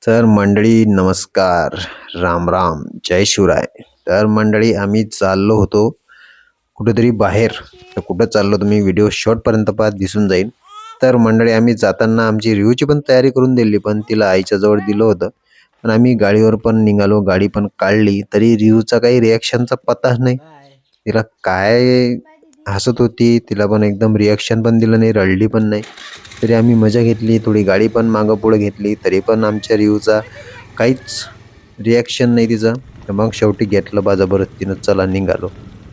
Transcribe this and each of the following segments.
तर मंडळी नमस्कार, राम राम, जय शिवराय. तर मंडळी आम्ही चाललो होतो कुठेतरी बाहेर. तर कुठं चाललो तुम्ही व्हिडिओ शेवटपर्यंत पहा, दिसून जाईल. तर मंडळी आम्ही जाताना आमची रिव्ह्यूची पण तयारी करून दिली, पण तिला आईच्या जवळ दिलं होतं. पण आम्ही गाडीवर पण निघालो, गाडी पण काढली, तरी रिव्ह्यूचा काही रिॲक्शनचा पत्ताच नाही. तिला काय हसत होती, तिला पण एकदम रिॲक्शन पण दिलं नाही, रडली पण नाही. तरी आम्ही मजा घेतली, थोडी गाडी पण मागं पुढे घेतली, तरी पण आमच्या रिव्ह्यूचा काहीच रिॲक्शन नाही तिचं. तर मग शेवटी घेतलं बा जबरदस्तीनं, चला निघालो.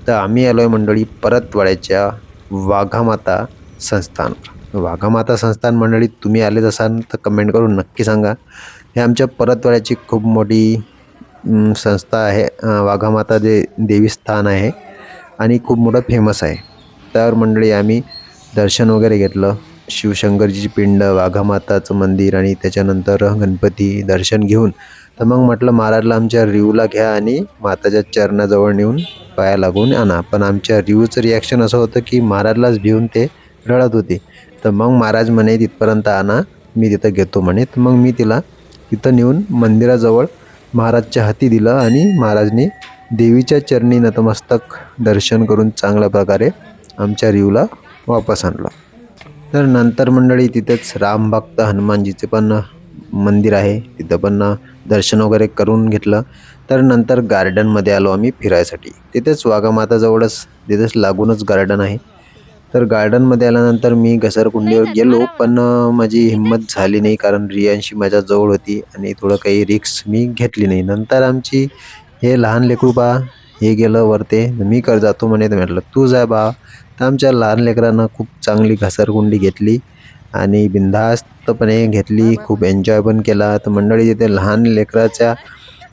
तर आम्ही आलोय मंडळी परतवाड्याच्या वाघामाता संस्थानवर. वाघामाता संस्थान मंडळी तुम्ही आलेच असाल तर कमेंट करून नक्की सांगा. हे आमच्या परतवाड्याची खूप मोठी संस्था आहे. वाघामाता देवी स्थान आहे आणि खूप मोठं फेमस आहे. तर मंडळी आम्ही दर्शन वगैरे घेतलं, शिवशंकरजीची पिंड, वाघामाताचं मंदिर आणि त्याच्यानंतर गणपती दर्शन घेऊन तर मग म्हटलं महाराजला आमच्या रिव्ह्यूला घ्या आणि माताच्या चरणाजवळ नेऊन पाया लागून आणा. पण आमच्या रिव्ह्यूचं रिॲक्शन असं होतं की महाराजलाच भिवून ते रडत होते. तर मग महाराज म्हणे तिथपर्यंत आणा, मी तिथं घेतो म्हणे. तर मग मी तिला तिथं नेऊन मंदिराजवळ महाराजच्या हाती दिलं आणि महाराजने देवीच्या चरणी नतमस्तक दर्शन करून चांगल्या प्रकारे आमच्या रिव्ह्यूला वापस आणलं. तर नंतर मंडळी तिथेच रामभक्त हनुमानजीचे पण मंदिर आहे, तिथं पण दर्शन वगैरे करून घेतलं. तर नंतर गार्डनमध्ये आलो आम्ही फिरायसाठी. तिथेच वाघामाताजवळच तिथेच लागूनच गार्डन आहे. तर गार्डनमध्ये आल्यानंतर मी घसरकुंडीवर गेलो, पण माझी हिंमत झाली नाही, कारण रियांशी माझ्या जवळ होती आणि थोडं काही रिक्स मी घेतली नाही. नंतर आमची हे लहान लेकरू बा हे गेलं वरते, मी जातो म्हणे. तर म्हटलं तू जा बा. तर आमच्या लहान लेकरांना खूप चांगली घसरकुंडी घेतली आणि बिनधास्तपणे घेतली, खूप एन्जॉय पण केला. तर मंडळी तिथे लहान लेकराच्या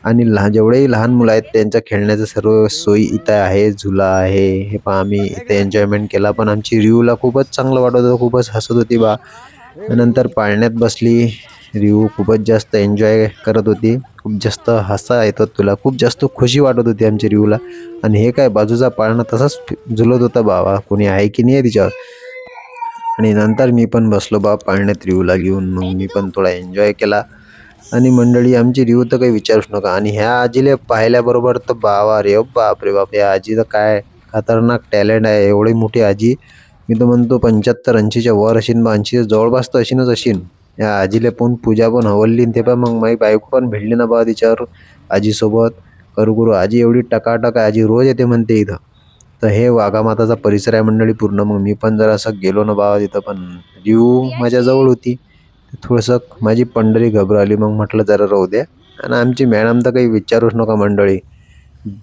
आणि जेवढेही लहान मुलं आहेत त्यांच्या खेळण्याचं सर्व सोयी इथं आहे, झुला आहे. हे पहा आम्ही इथे एन्जॉयमेंट केला. पण आमची रिव्ह्यूला खूपच चांगलं वाटत होतं, खूपच हसत होती बा. नंतर पाळण्यात बसली. रिव्ह्यू खूपच जास्त एन्जॉय करत होती, खूप जास्त हसा येत होत तुला, खूप जास्त खुशी वाटत होती आमच्या रिव्ह्यूला. आणि हे काय बाजूचा पाळणा तसाच झुलत होता बाबा, कोणी आहे की नाही आहे तिच्यावर. आणि नंतर मी पण बसलो बा पाळण्यात रिव्ह्यूला घेऊन. मग मी पण थोडा एन्जॉय केला. आणि मंडळी आमची रिव्ह्यू तर काही विचारूच नका. आणि ह्या आजीले पाहिल्याबरोबर तर बावा रे बाप रे बाप, या आजीचं काय खतरनाक टॅलेंट आहे. एवढी मोठी आजी, मी तर म्हणतो 75-80च्या वर अशीन बा, 80च्या जवळपास तर अशीनच अशीन. या आजीला पण पूजा पण हवलली ते पण. मग माझी बायको पण भिडली ना बा तिच्यावर आजीसोबत. करू आजी एवढी टकाटक आजी रोज येते म्हणते इथं. तर हे वाघामाताचा परिसर आहे मंडळी पूर्ण. मग मी पण जरा असं गेलो ना बाबा तिथं, पण रिव्ह्यू माझ्याजवळ होती. थोडंसं माझी पंढरी घबराली. मग म्हटलं जरा राहू द्या. आणि आमची मॅडम तर काही विचारूच नका मंडळी,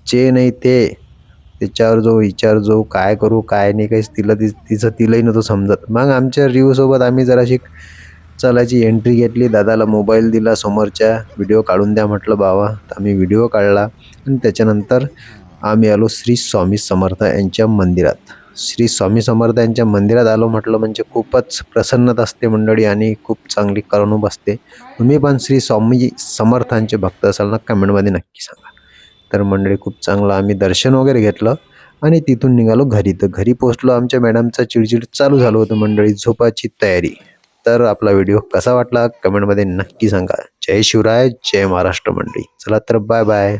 जे नाही ते त्याच्यावर जो काय करू काय नाही, काहीच तिलाही नव्हतं समजत. मग आमच्या रिव्ह्यूसोबत आम्ही जराशी चलाची एंट्री घेतली. दादाला मोबाईल दिला समोरच्या, व्हिडिओ काढून द्या म्हटलं बाबा. तर आम्ही व्हिडिओ काढला आणि त्याच्यानंतर आम्ही आलो श्री स्वामी समर्थ यांच्या मंदिरात. श्री स्वामी समर्थ यांच्या मंदिरात आलो म्हटलं म्हणजे खूपच प्रसन्नता असते मंडळी आणि खूप चांगली करमणूक असते. तुम्ही पण श्री स्वामी समर्थांचे भक्त असाल ना, कमेंटमध्ये नक्की सांगा. तर मंडळी खूप चांगलं आम्ही दर्शन वगैरे घेतलं आणि तिथून निघालो घरी. तर घरी पोचलो, आमच्या मॅडमचा चिडचिड चालू झालं होतं मंडळी, झोपाची तयारी. तर आपला व्हिडिओ कसा वाटला कमेंटमध्ये नक्की सांगा. जय शिवराय, जय महाराष्ट्र मंडळी. चला तर बाय बाय.